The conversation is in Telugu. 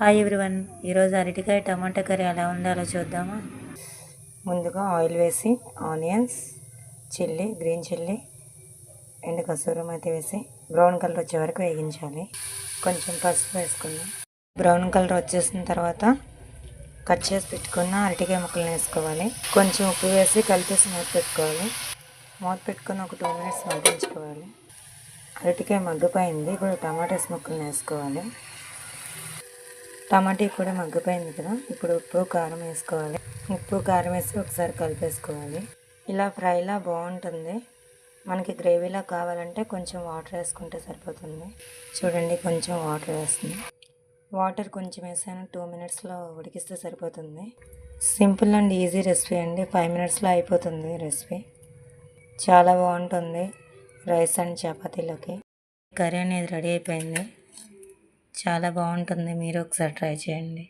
హాయ్ ఎవ్రీవన్, ఈరోజు అరటికాయ టమాటా కర్రీ ఎలా ఉండాలో చూద్దామా. ముందుగా ఆయిల్ వేసి onions, chilli, green chilli and kasuri methi వేసి బ్రౌన్ కలర్ వచ్చే వరకు వేగించాలి. కొంచెం పసుపు వేసుకుందాం. బ్రౌన్ కలర్ వచ్చేసిన తర్వాత కట్ చేసి పెట్టుకున్న అరటికాయ ముక్కలను వేసుకోవాలి. కొంచెం ఉప్పు వేసి కలిపేసి మూత పెట్టుకోవాలి. మూత పెట్టుకుని ఒక 2 minutes మగ్గించుకోవాలి. అరటికాయ మగ్గిపోయింది. ఇప్పుడు టమాటాస్ ముక్కలను వేసుకోవాలి. టమాటా కూడా మగ్గిపోయింది కదా. ఇప్పుడు ఉప్పు కారం వేసుకోవాలి. ఉప్పు కారం వేసి ఒకసారి కలిపేసుకోవాలి. ఇలా ఫ్రైలా బాగుంటుంది. మనకి గ్రేవీలా కావాలంటే కొంచెం వాటర్ వేసుకుంటే సరిపోతుంది. చూడండి, కొంచెం వాటర్ వేస్తుంది. వాటర్ కొంచెం వేసాను. 2 minutesలో ఉడికిస్తే సరిపోతుంది. సింపుల్ అండ్ ఈజీ రెసిపీ అండి. 5 minutesలో అయిపోతుంది రెసిపీ. చాలా బాగుంటుంది రైస్ అండ్ చపాతీలోకి. కర్రీ అనేది రెడీ అయిపోయింది. చాలా బాగుంటుంది. మీరు ఒకసారి ట్రై చేయండి.